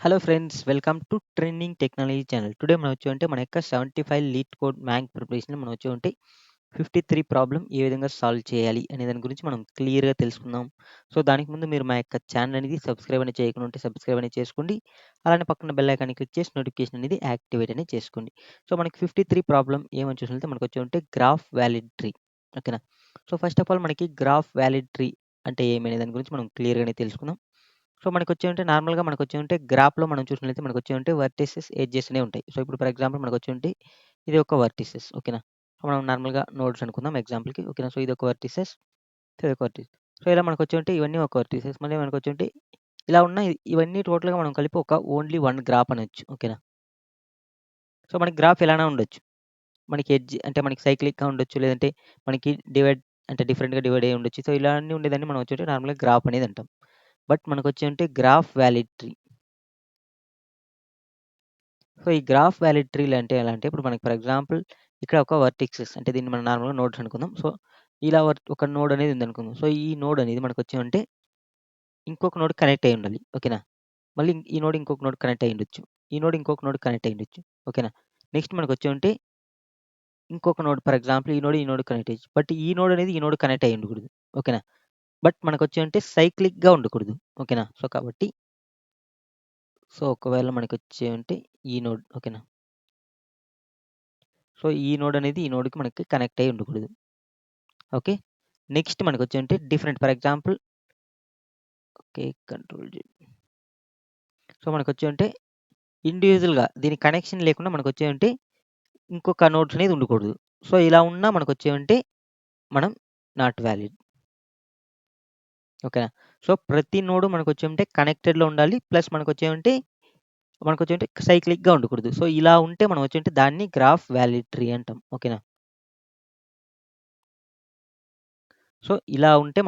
Hello friends, welcome to trending technology channel. Today మనం వచ్చి మన యొక్క 75 లీడ్ కోడ్ మ్యాంక్ ప్రిపరేషన్ మనం వచ్చి 53 ప్రాబ్లమ్ ఏ విధంగా సాల్వ్ చేయాలి అనే దాని గురించి మనం క్లియర్‌గా తెలుసుకుందాం. సో, దానికి ముందు మీరు మా యొక్క ఛానల్ అనేది సబ్స్క్రైబ్ అనేది చేయకుండా ఉంటే సబ్స్క్రైబ్ అనేది చేసుకోండి. అలానే పక్కన బెల్ ఐకాన్‌ని క్లిక్ చేసి నోటిఫికేషన్ అనేది యాక్టివేట్ అనేది చేసుకోండి. సో, మనకి 53 ప్రాబ్లమ్ ఏమని చూసినట్లయితే మనకు గ్రాఫ్ వాలిడ్ ట్రీ. ఓకేనా. సో, ఫస్ట్ ఆఫ్ ఆల్ మనకి గ్రాఫ్ వాలిడ్ ట్రీ అంటే ఏమి అనే దాని గురించి మనం క్లియర్‌గానే తెలుసుకుందాం. సో, నార్మల్‌గా గ్రాఫ్‌లో మనం చూసినట్లయితే వర్టిసెస్, ఎడ్జెస్ అనేవి ఉంటాయి. సో, ఇప్పుడు ఫర్ ఎగ్జాంపుల్ ఇది ఒక వర్టిసెస్. ఓకేనా. సో, మనం నార్మల్‌గా నోడ్స్ అనుకుందాం ఎగ్జాంపుల్‌కి. ఓకేనా. సో, ఇదొక వర్టిసెస్, ఇదొక వర్టిసెస్. సో, ఇలా ఇవన్నీ ఒక వర్టిసెస్. మళ్ళీ ఇలా ఉన్న ఇవన్నీ టోటల్‌గా మనం కలిపి ఓన్లీ వన్ గ్రాఫ్ అనొచ్చు. ఓకేనా. సో, మనకి గ్రాఫ్ ఎలానా ఉండొచ్చు. మనకి ఎడ్జ్ అంటే మనకి సైక్లిక్‌గా ఉండొచ్చు. లేదంటే మనకి డివైడ్ అంటే డిఫరెంట్‌గా డివైడ్ అయ్యి ఉండొచ్చు. సో, ఇలా అన్నీ ఉండేదాన్ని మనం నార్మల్‌గా గ్రాఫ్ అనేది అంటాం. But graph valid tree. So, ఈ గ్రాఫ్ వాలిడ్ ట్రీలు అంటే ఎలా అంటే, ఇప్పుడు మనకి ఫర్ ఎగ్జాంపుల్ ఇక్కడ ఒక వర్టెక్సెస్ అంటే దీన్ని మనం నార్మల్‌గా నోడ్స్ అనుకుందాం. సో, ఇలా ఒక నోడ్ అనేది ఉందనుకుందాం. సో, ఈ నోడ్ అనేది ఇంకొక నోడ్‌కి కనెక్ట్ అయ్యి ఉండాలి. ఓకేనా. మళ్ళీ ఈ నోడ్ ఇంకొక నోడ్‌కి కనెక్ట్ అయ్యి ఉండొచ్చు. ఈ నోడ్ ఇంకొక నోడ్‌కి కనెక్ట్ అయ్యి ఉండొచ్చు. ఓకేనా. నెక్స్ట్ ఇంకొక నోడ్ ఫర్ ఎగ్జాంపుల్ ఈ నోడ్, ఈ నోడ్‌కి కనెక్ట్ అయ్యొచ్చు. బట్ ఈ నోడ్ అనేది ఈ నోడ్‌కి కనెక్ట్ అయ్యి ఉండకూడదు. ఓకేనా. బట్ సైక్లిక్‌గా ఉండకూడదు. ఓకేనా. సో, కాబట్టి ఒకవేళ ఈ నోడ్. ఓకేనా. సో, ఈ నోడ్ అనేది ఈ నోడ్‌కి మనకి కనెక్ట్ అయ్యి ఉండకూడదు. Okay. Next different for example okay. Control Z. So, ఇండివిడ్యువల్‌గా దీనికి కనెక్షన్ లేకుండా ఇంకొక నోడ్స్ అనేది ఉండకూడదు. సో, ఇలా ఉన్నా మనం నాట్ వాలిడ్. ఓకేనా. సో, ప్రతి నోడ్ కనెక్టెడ్‌లో ఉండాలి. ప్లస్ సైక్లిక్‌గా ఉండకూడదు. సో, ఇలా ఉంటే మనం దాన్ని గ్రాఫ్ వాలిడ్ ట్రీ అంటాం. ఓకేనా. సో, ఇలా ఉంటే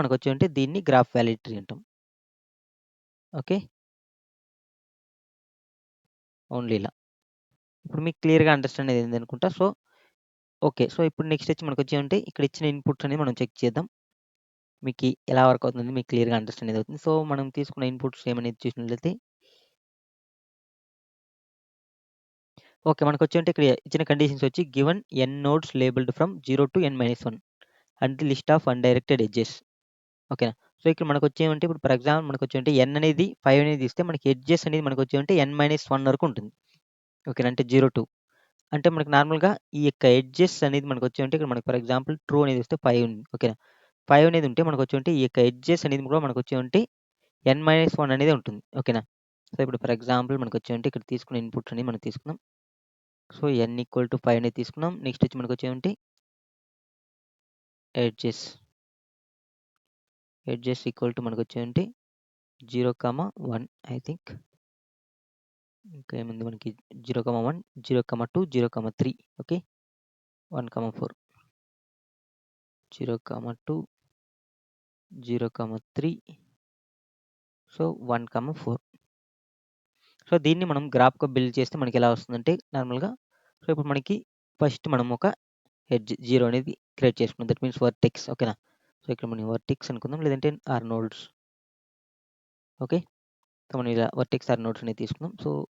దీన్ని గ్రాఫ్ వాలిడ్ ట్రీ అంటాం. ఓకే. ఓన్లీ ఇలా. ఇప్పుడు మీకు క్లియర్‌గా అండర్‌స్టాండ్ అయింది అనుకుంటా. So, okay. సో, ఇప్పుడు నెక్స్ట్ ఇక్కడ ఇచ్చిన ఇన్‌పుట్స్ అనేవి మనం చెక్ చేద్దాం. మీకి ఎలా వర్క్ అవుతుంది మీకు క్లియర్‌గా అండర్‌స్టాండ్ అనేది అవుతుంది. సో, మనం తీసుకున్న ఇన్‌పుట్స్ ఏమనేది చూసినట్లయితే ఓకే. ఇక్కడ ఇచ్చిన conditions given n nodes labelled from 0-n-1 and the list of undirected edges. ఓకేనా. సో, ఇక్కడ ఇప్పుడు ఫర్ ఎగ్జాంపుల్ n అనేది 5 అనేది ఇస్తే మనకి ఎడ్జెస్ అనేది n-1 వరకు ఉంటుంది. ఓకేనా. అంటే 0-2 అంటే మనకి నార్మల్‌గా ఈ యొక్క ఎడ్జెస్ అనేది ఇక్కడ మనకి ఫర్ ఎగ్జాంపుల్ ట్రూ అనేది ఇస్తే 5 ఉంది. ఓకేనా. 5 అనేది ఉంటే ఈ యొక్క ఎడ్జెస్ అనేది కూడా n-1 అనేదే ఉంటుంది. ఓకేనా. సో, ఇప్పుడు ఫర్ ఎగ్జాంపుల్ ఇక్కడ తీసుకున్న ఇన్‌పుట్స్ అనేవి మనం తీసుకుందాం. సో, n=5 అనేది తీసుకున్నాం. Next edges. Edges equal to 0, 1 I think. ఇంకా ఏముంది మనకి 0, 1, 0, 2, 0, 3 ఓకే. 1, 4. 0, 2, 0, 3. సో, 1, 4. సో, దీన్ని మనం గ్రాఫ్‌గా బిల్డ్ చేస్తే మనకెలా వస్తుందంటే నార్మల్‌గా సో, ఇప్పుడు ఫస్ట్ మనం ఒక ఎడ్జ్ 0 అనేది క్రియేట్ చేసుకున్నాం. That means vertex. ఓకేనా. సో, ఇక్కడ మనం వర్టెక్స్ అనుకుందాం. లేదంటే ఆర్ నోడ్స్. ఓకే. సో, మనం ఇలా వర్టెక్స్ ఆర్ నోడ్స్ అనేది తీసుకుందాం. సో,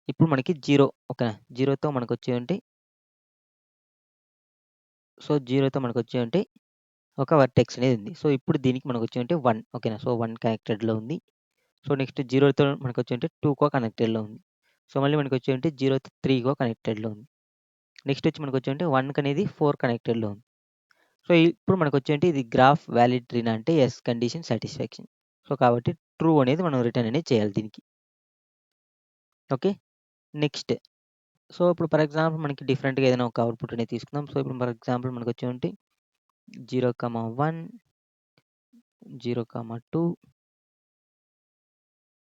ఇప్పుడు 0 ఓకేనా. 0తో సో, 0తో ఒక వర్టెక్స్ అనేది ఉంది. సో, ఇప్పుడు దీనికి 1 ఓకేనా. సో, 1 కనెక్టెడ్‌లో ఉంది. సో, నెక్స్ట్ 0తో 2కో కనెక్టెడ్‌లో ఉంది. సో, మళ్ళీ 0తో 3కో కనెక్టెడ్‌లో ఉంది. నెక్స్ట్ 1కి అనేది 4 కనెక్టెడ్‌లో ఉంది. సో, ఇప్పుడు ఇది గ్రాఫ్ వాలిడ్ ట్రీనా అంటే యెస్ కండిషన్ సాటిస్ఫాక్షన్. సో, కాబట్టి ట్రూ అనేది మనం రిటర్న్ అనేది చేయాలి దీనికి. ఓకే. నెక్స్ట్ సో, ఇప్పుడు ఫర్ ఎగ్జాంపుల్ డిఫరెంట్‌గా ఏదైనా ఒక అవుట్‌పుట్ అనేది తీసుకుందాం. సో, ఇప్పుడు ఫర్ ఎగ్జాంపుల్ 0, 1, 0, 2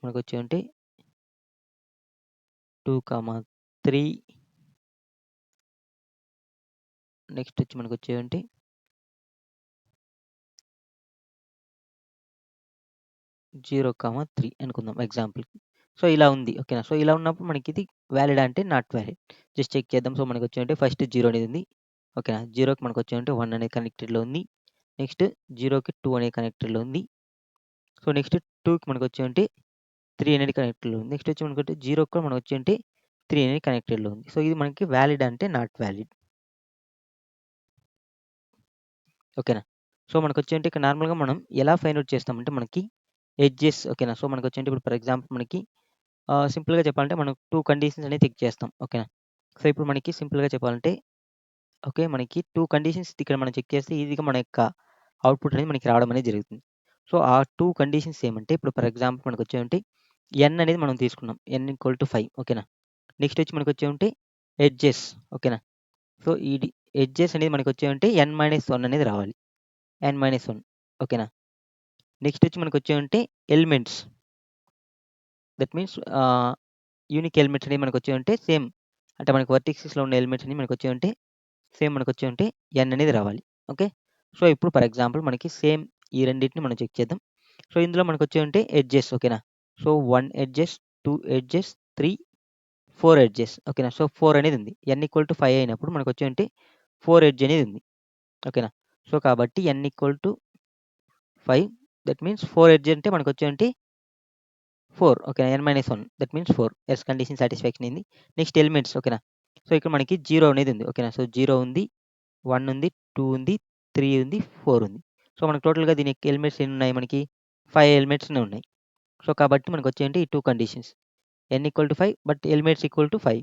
మనకొచ్చేవంటి 2, 3 నెక్స్ట్ మనకొచ్చేవంటి 0, 3 అనుకుందాం ఎగ్జాంపుల్‌కి. సో, ఇలా ఉంది. ఓకేనా. సో, ఇలా ఉన్నప్పుడు ఇది వాలిడా అంటే నాట్ వాలిడ్. జస్ట్ చెక్ చేద్దాం. సో, ఫస్ట్ 0 అనేది ఉంది. ఓకేనా. 0కి 1 అనేది కనెక్టెడ్‌లో ఉంది. నెక్స్ట్ 0కి 2 అనేది కనెక్టెడ్‌లో ఉంది. సో, నెక్స్ట్ 2కి 3 అనేది కనెక్టెడ్‌లో ఉంది. నెక్స్ట్ వచ్చి మనకి 0 కూడా మనకు వచ్చి అంటే 3 అనేది కనెక్టెడ్‌లో ఉంది. సో, ఇది మనకి వాలిడ్ అంటే నాట్ వాలిడ్. ఓకేనా. సో, మనకొచ్చి అంటే ఇక్కడ నార్మల్‌గా మనం ఎలా ఫైండ్ ఔట్ చేస్తామంటే మనకి ఎడ్జెస్ ఓకేనా. సో, మనకొచ్చి అంటే ఇప్పుడు ఫర్ ఎగ్జాంపుల్ మనకి సింపుల్‌గా చెప్పాలంటే మనం 2 కండిషన్స్ అనేది చెక్ చేస్తాం. ఓకేనా. సో, ఇప్పుడు మనకి సింపుల్‌గా చెప్పాలంటే ఓకే. మనకి 2 కండిషన్స్ ఇక్కడ మనం చెక్ చేస్తే ఈజీగా మన యొక్క అవుట్‌పుట్ అనేది మనకి రావడం అనేది జరుగుతుంది. సో, ఆ 2 కండిషన్స్ ఏమంటే ఇప్పుడు ఫర్ ఎగ్జాంపుల్ మనకొచ్చేమంటే n అనేది మనం తీసుకున్నాం. n=5 ఓకేనా. నెక్స్ట్ వచ్చి మనకొచ్చేమంటే ఎడ్జెస్ ఓకేనా. సో, ఇది ఎడ్జెస్ అనేది మనకొచ్చేమంటే n-1 అనేది రావాలి. n-1 ఓకేనా. నెక్స్ట్ వచ్చి మనకొచ్చేమంటే elements. That means unique elements అనేవి మనకొచ్చేమంటే సేమ్ అంటే మనకు వర్టిసెస్‌లో ఉన్న ఎలిమెంట్స్ అన్ని మనకొచ్చేమంటే సేమ్ మనకొచ్చేమంటే n అనేది రావాలి. ఓకే. సో, ఇప్పుడు ఫర్ ఎగ్జాంపుల్ మనకి సేమ్ ఈ రెండిటిని మనం చెక్ చేద్దాం. సో, ఇందులో మనకొచ్చేమంటే ఎడ్జెస్ ఓకేనా. సో, 1 ఎడ్జెస్, 2 ఎడ్జెస్, 3, 4 ఎడ్జెస్ ఓకేనా. సో, 4 అనేది ఉంది. n=5 అయినప్పుడు మనకొచ్చేమంటే 4 ఎడ్జ్ అనేది ఉంది. ఓకేనా. సో, కాబట్టి n=5 దట్ మీన్స్ 4 ఎడ్జ్ అంటే మనకొచ్చేమంటే 4 ఓకేనా. n-1 that means 4 yes condition satisfaction అయింది. నెక్స్ట్ ఎలిమెంట్స్ ఓకేనా. సో, ఇక్కడ మనకి 0 అనేది ఉంది. ఓకేనా. సో, 0 ఉంది, 1 ఉంది, 2 ఉంది, 3 ఉంది, 4 ఉంది. సో, మనకు టోటల్‌గా దీని యొక్క ఎలిమెంట్స్ ఎన్నున్నాయి మనకి 5 ఎలిమెంట్స్‌నే ఉన్నాయి. సో, కాబట్టి మనకొచ్చేయండి ఈ 2 conditions. n=5 but elements equal to 5.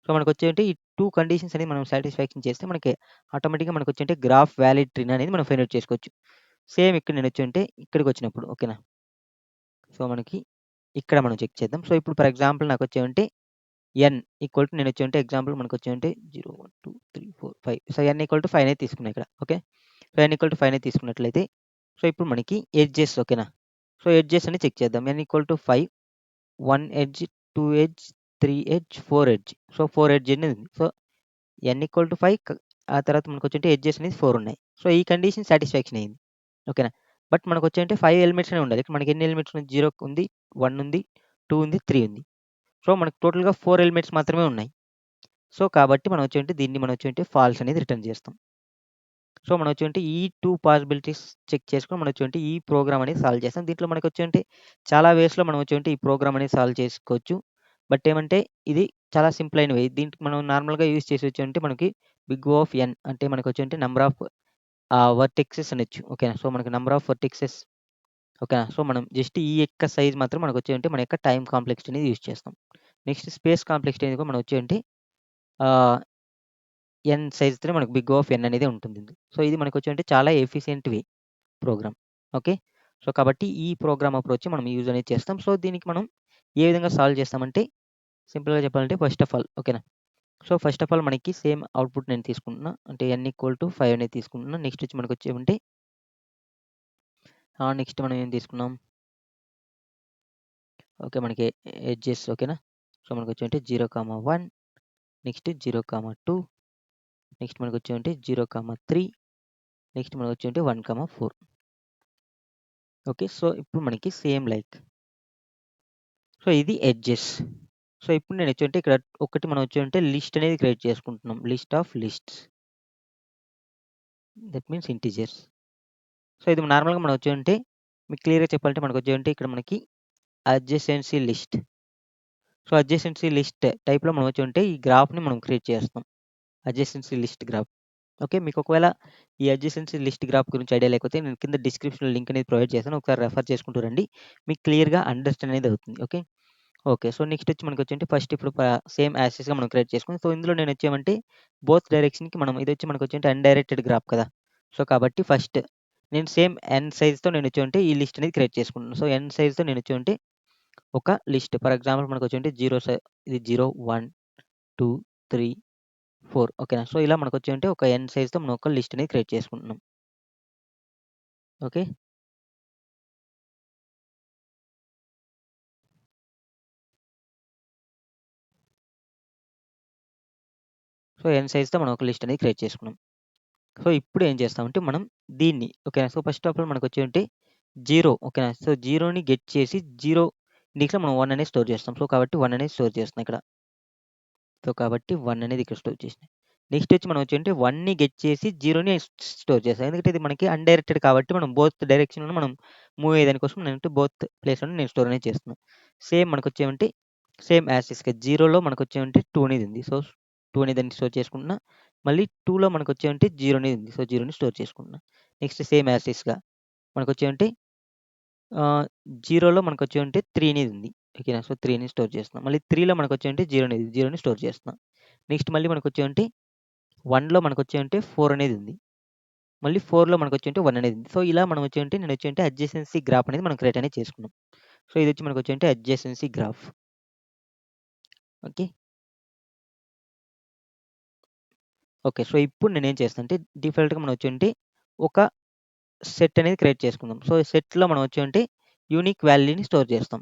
So, మనకొచ్చేయంటే ఈ 2 కండిషన్స్ అనేది మనం సాటిస్ఫాక్షన్ చేస్తే మనకి ఆటోమేటిక్‌గా మనకొచ్చేంటే గ్రాఫ్ వాలిడ్ ట్రీని అనేది మనం ఫైండ్ ఔట్ చేసుకోవచ్చు. సేమ్ ఇక్కడ నేనొచ్చుంటే ఇక్కడికొచ్చినప్పుడు ఓకేనా. సో, మనకి ఇక్కడ మనం చెక్ చేద్దాం. సో, ఇప్పుడు ఫర్ ఎగ్జాంపుల్ నాకొచ్చేమంటే నేనొచ్చేమంటే ఎగ్జాంపుల్ మనకొచ్చేమంటే 0, 1, 2, 3, 4, 5. సో, n=5 అనేది తీసుకున్నా ఇక్కడ. ఓకే. సో, n=5 అనేది తీసుకున్నట్లయితే సో, ఇప్పుడు మనకి ఎడ్జెస్ ఓకేనా. సో, ఎడ్జెస్ అని చెక్ చేద్దాం. n=5 1 edge, 2 edge, 3 edge, 4 edge. So, 4 edge అనేది ఉంది. సో, n=5 ఆ తర్వాత మనకొచ్చేంటే ఎడ్జెస్ అనేది 4 ఉన్నాయి. సో, ఈ కండిషన్ సాటిస్ఫాక్షన్ అయింది. ఓకేనా. బట్ మనకొచ్చేంటే 5 ఎలిమెంట్స్ అనేవి ఉండాలి. ఇక్కడ మనకి ఎన్ని ఎలిమెంట్స్ ఉన్నాయి? 0 ఉంది, 1 ఉంది, 2 ఉంది, 3 ఉంది. సో, మనకు టోటల్‌గా 4 ఎలిమెంట్స్ మాత్రమే ఉన్నాయి. సో, కాబట్టి మనం వచ్చేంటి దీన్ని మనం వచ్చేంటి ఫాల్స్ అనేది రిటర్న్ చేస్తాం. సో, మనం వచ్చేంటి ఈ 2 పాసిబిలిటీస్ చెక్ చేసుకొని మనం వచ్చేంటి ఈ ప్రోగ్రామ్ అనేది సాల్వ్ చేస్తాం. దీంట్లో మనకొచ్చేంటి చాలా వేస్‌లో మనం వచ్చేంటి ఈ ప్రోగ్రామ్ అనేది సాల్వ్ చేసుకోవచ్చు. బట్ ఏమంటే ఇది చాలా సింపుల్ అయిన వే. దీనికి మనం నార్మల్‌గా యూజ్ చేసి వచ్చేంటి మనకి బిగ్ O ఆఫ్ n అంటే మనకొచ్చేంటి నంబర్ ఆఫ్ వర్టెక్సెస్ అనొచ్చు. ఓకేనా. సో, మనకి నంబర్ ఆఫ్ వర్టెక్సెస్ ఓకేనా. సో, మనం జస్ట్ ఈ యొక్క సైజ్ మాత్రం మనకొచ్చేంటి మన యొక్క టైమ్ కాంప్లెక్సిటీ అనేది యూజ్ చేస్తాం. నెక్స్ట్ స్పేస్ కాంప్లెక్సిటీ అనేది కూడా మనం వచ్చేంటి ఆహ్, n సైజ్‌తోనే మనకు బిగ్ O ఆఫ్ n అనేది ఉంటుంది. సో, ఇది మనకొచ్చేంటి చాలా efficient way program. Okay. So, కాబట్టి ఈ ప్రోగ్రామ్ అప్రోచ్ మనం యూజ్ అనేది చేస్తాం. సో, దీనికి మనం ఏ విధంగా సాల్వ్ చేస్తామంటే సింపుల్‌గా చెప్పాలంటే ఫస్ట్ ఆఫ్ ఆల్ ఓకేనా. సో, ఫస్ట్ ఆఫ్ ఆల్ మనకి సేమ్ అవుట్‌పుట్ నేను తీసుకుంటున్నా. అంటే n=5 అనేది తీసుకుంటున్నా. నెక్స్ట్ వచ్చి మనకొచ్చేమంటే నెక్స్ట్ మనం ఏం తీసుకున్నాం? ఓకే. మనకి ఎడ్జెస్ ఓకేనా. సో, మనకొచ్చేంటి 0, 1 నెక్స్ట్ 0, 2 నెక్స్ట్ మనకొచ్చేంటి 0, 3 నెక్స్ట్ మనకొచ్చేంటి 1, 4 ఓకే. సో, ఇప్పుడు మనకి సేమ్ లైక్ సో, ఇది ఎడ్జెస్. సో, ఇప్పుడు నేనొచ్చేంటి ఇక్కడ ఒకటి మనం వచ్చేంటే లిస్ట్ అనేది క్రియేట్ చేసుకుంటున్నాం. List of lists. That means integers. So, ఇది నార్మల్‌గా మనం వచ్చేంటే మీకు క్లియర్‌గా చెప్పాలంటే మనకొచ్చేంటి ఇక్కడ మనకి adjacency list. So, adjacency list టైప్‌లో మనం వచ్చేంటే ఈ గ్రాఫ్‌ని మనం క్రియేట్ చేస్తాం. Adjacency list graph. ఓకే. మీకు ఒకవేళ ఈ అడ్జసెన్సీ లిస్ట్ గ్రాఫ్ గురించి ఐడియా లేకపోతే నేను కింద డిస్క్రిప్షన్‌లో లింక్ అనేది ప్రొవైడ్ చేశాను. ఒకసారి రెఫర్ చేసుకుంటూ రండి. మీకు క్లియర్‌గా అండర్‌స్టాండ్ అనేది అవుతుంది. ఓకే. ఓకే. సో, నెక్స్ట్ వచ్చి మనకొచ్చేంటి ఫస్ట్ ఇప్పుడు సేమ్ యాస్ టీజ్‌గా మనం క్రియేట్ చేసుకున్నాం. సో, ఇందులో నేనొచ్చేమంటే బోత్ డైరెక్షన్‌కి మనం ఇదొచ్చి మనకొచ్చేంటి అన్‌డైరెక్టెడ్ గ్రాఫ్ కదా! సో, కాబట్టి ఫస్ట్ నేను సేమ్ n సైజ్‌తో నేనొచ్చేమంటే ఈ లిస్ట్ అనేది క్రియేట్ చేసుకుంటున్నాను. సో, n సైజ్‌తో నేనొచ్చేమంటే ఒక లిస్ట్ ఫర్ ఎగ్జాంపుల్ మనకొచ్చేంటి 0 ఇది 0, 1, 2, 3, 4 ఓకేనా. సో, ఇలా మనకొచ్చేంటి ఒక n సైజ్‌తో మనం ఒక లిస్ట్ అనేది క్రియేట్ చేసుకుంటున్నాం. ఓకే. సో, n సైజ్‌తో మనం ఒక లిస్ట్ అనేది క్రియేట్ చేసుకున్నాం. సో, ఇప్పుడు ఏం చేస్తామంటే మనం దీన్ని ఓకేనా. సో, ఫస్ట్ ఆఫ్ ఆల్ మనకొచ్చేంటి 0 ఓకేనా. సో, 0ని గెట్ చేసి 0 దీంట్లో మనం 1 అనేది స్టోర్ చేస్తాం. సో, కాబట్టి 1 అనేది స్టోర్ చేస్తున్నా ఇక్కడ. సో, కాబట్టి 1 అనేది ఇక్కడ స్టోర్ చేసినా. నెక్స్ట్ వచ్చి మనం వచ్చి అంటే 1ని గెట్ చేసి 0ని స్టోర్ చేస్తాం. ఎందుకంటే ఇది మనకి అన్‌డైరెక్టెడ్ కాబట్టి మనం బోత్ డైరెక్షన్‌లో మనం మూవ్ అయ్యేదానికోసం నేనంటే బోత్ ప్లేస్‌లోనే నేను స్టోర్ అనేది చేస్తున్నాను. సేమ్ మనకొచ్చేమంటే సేమ్ యాజ్ ఇస్‌గా 0లో మనకొచ్చేమంటే 2 అనేది ఉంది. సో, 2 అనే దాన్ని స్టోర్ చేసుకుంటున్నా. మళ్ళీ 2లో మనకొచ్చేమంటే 0 అనేది ఉంది. సో, 0ని స్టోర్ చేసుకుంటున్నా. నెక్స్ట్ సేమ్ యాజ్ ఇస్‌గా మనకొచ్చేమంటే 0లో మనకొచ్చేమంటే 3 అనేది ఉంది. ఓకేనా. సో, 3ని స్టోర్ చేస్తున్నాం. మళ్ళీ 3లో మనకొచ్చేమంటే 0 అనేది 0ని స్టోర్ చేస్తున్నాం. నెక్స్ట్ మళ్ళీ మనకొచ్చేమంటే 1లో మనకొచ్చేమంటే 4 అనేది ఉంది. మళ్ళీ 4లో మనకొచ్చేంటే 1 అనేది ఉంది. సో, ఇలా మనం వచ్చేంటే నేనొచ్చేంటే అడ్జసెన్సీ గ్రాఫ్ అనేది మనం క్రియేట్ అనేది చేసుకున్నాం. సో, ఇదొచ్చి మనకొచ్చేంటే adjacency graph. Okay. Okay. So, ఇప్పుడు నేనేం చేస్తానంటే డిఫాల్ట్‌గా మనం వచ్చేంటే ఒక సెట్ అనేది క్రియేట్ చేసుకుందాం. సో, సెట్‌లో మనం వచ్చేంటే యూనిక్ వాల్యూని స్టోర్ చేస్తాం.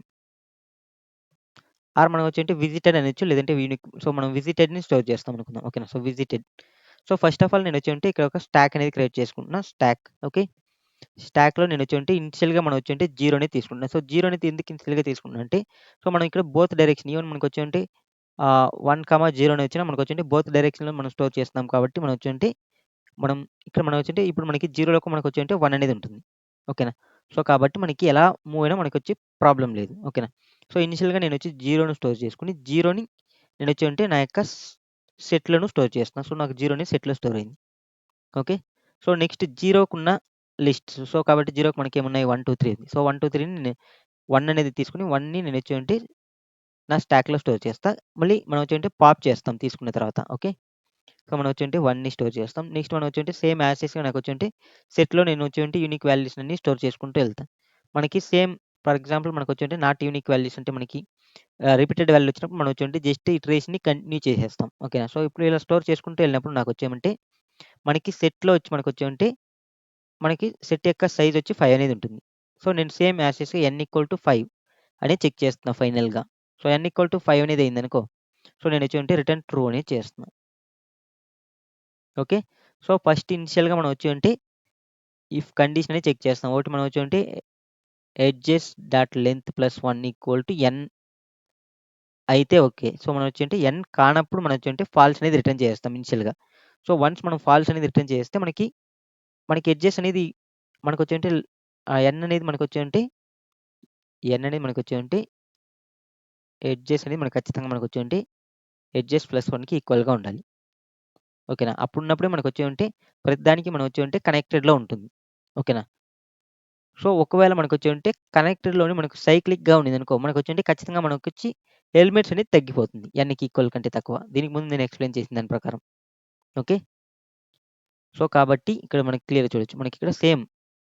ఆర్ మనం వచ్చేంటే విజిటెడ్ అనొచ్చు. లేదంటే యూనిక్ సో, మనం విజిటెడ్‌ని స్టోర్ చేస్తాం అనుకుందాం. ఓకేనా. So, visited. So, first of all నేనొచ్చేంటే ఇక్కడ ఒక స్టాక్ అనేది క్రియేట్ చేసుకుంటున్నా. స్టాక్. ఓకే. స్టాక్‌లో నేనొచ్చేంటే ఇనిషియల్‌గా మనం వచ్చేంటే 0 అనేది తీసుకుంటున్నా. సో, 0 అనేది ఎందుకు ఇనిషియల్‌గా తీసుకున్నా అంటే, సో, మనం ఇక్కడ బోత్ డైరెక్షన్ ఈవెన్ మనకొచ్చేంటే 1, 0 అని వచ్చినా మనకొచ్చేంటే బోత్ డైరెక్షన్‌లో మనం స్టోర్ చేస్తున్నాం కాబట్టి మనం వచ్చేంటే మనం ఇక్కడ మనం వచ్చేంటే ఇప్పుడు మనకి 0లోకి మనకొచ్చేంటే 1 అనేది ఉంటుంది. ఓకేనా. సో, కాబట్టి మనకి ఎలా మూవ్ అయినా మనకొచ్చి ప్రాబ్లమ్ లేదు. ఓకేనా. సో, ఇనిషియల్‌గా నేనొచ్చి 0ను స్టోర్ చేసుకొని 0ని నేనొచ్చేంటే నా యొక్క సెట్‌లోను స్టోర్ చేస్తున్నా. సో, నాకు 0 అనేది సెట్‌లో స్టోర్ అయింది. ఓకే. సో, నెక్స్ట్ 0కున్న లిస్ట్స్. సో, కాబట్టి 0కి మనకేమున్నాయి 1, 2, 3 ఉంది. సో, 1, 2, 3ని 1 అనేది తీసుకొని 1ని నేనొచ్చేంటి నా స్టాక్‌లో స్టోర్ చేస్తా. మళ్ళీ మనం వచ్చేంటి పాప్ చేస్తాం తీసుకున్న తర్వాత. ఓకే. సో, మనం వచ్చేంటి 1ని స్టోర్ చేస్తాం. నెక్స్ట్ మనం వచ్చేంటి సేమ్ యాజ్ ఇట్‌గా నాకొచ్చేంటి సెట్‌లో నేను వచ్చేంటి యూనిక్ వాల్యూస్ అన్నీ స్టోర్ చేసుకుంటూ ఎళ్తా. మనకి సేమ్ ఫర్ ఎగ్జాంపుల్ మనకొచ్చేంటి నాట్ యూనిక్ వాల్యూస్ అంటే మనకి రిపీటెడ్ వాల్యూ వచ్చినప్పుడు మనం వచ్చేంటి జస్ట్ ఇటరేషన్‌ని కంటిన్యూ చేసేస్తాం. ఓకేనా. సో, ఇప్పుడు ఇలా స్టోర్ చేసుకుంటూ ఎళ్ళినప్పుడు నాకొచ్చేమంటే మనకి సెట్‌లో వచ్చి మనకొచ్చేమంటే మనకి సెట్ యొక్క సైజ్ వచ్చి 5 అనేది ఉంటుంది. సో, నేను సేమ్ యాజ్ ఇట్‌గా n=5 అని చెక్ చేస్తున్నా ఫైనల్‌గా. సో, n=5 అనేది అయిందనుకో, సో, నేనొచ్చేంటి రిటర్న్ ట్రూ అనేది చేస్తున్నా. ఓకే. సో, ఫస్ట్ ఇనిషియల్‌గా మనం వచ్చేంటి ఇఫ్ కండిషన్ అనేది చెక్ చేస్తాం. ఒకటి మనం వచ్చేంటి edges dot length plus 1 n అయితే ఓకే. సో, మనం వచ్చేంటి n కానప్పుడు మనం వచ్చేంటి ఫాల్స్ అనేది రిటర్న్ చేస్తాం ఇనిషియల్‌గా. సో, వన్స్ మనం ఫాల్స్ అనేది రిటర్న్ చేస్తే మనకి ఎడ్జెస్ అనేది మనకొచ్చేంటి n అనేది మనకొచ్చేంటి n అనేది మనకొచ్చేంటి ఎడ్జెస్ అనేది మనకు ఖచ్చితంగా మనకొచ్చేంటి ఎడ్జెస్ ప్లస్ 1కి ఈక్వల్‌గా ఉండాలి. ఓకేనా. అప్పుడున్నప్పుడే మనకొచ్చేంటి ప్రతిదానికి మనం వచ్చేంటి కనెక్టెడ్‌లో ఉంటుంది. ఓకేనా. సో, ఒకవేళ మనకొచ్చేంటి కనెక్టెడ్‌లోనే మనకు సైక్లిక్‌గా ఉండిందనుకో, మనకొచ్చేంటి ఖచ్చితంగా మనకొచ్చి ఎలిమెంట్స్ అనేది తగ్గిపోతుంది. nకి ఈక్వల్ కంటే తక్కువ. దీనికి ముందు నేను ఎక్స్‌ప్లెయిన్ చేసిన దాని ప్రకారం. ఓకే. సో, కాబట్టి ఇక్కడ మనకి క్లియర్‌గా చూడొచ్చు. మనకిక్కడ సేమ్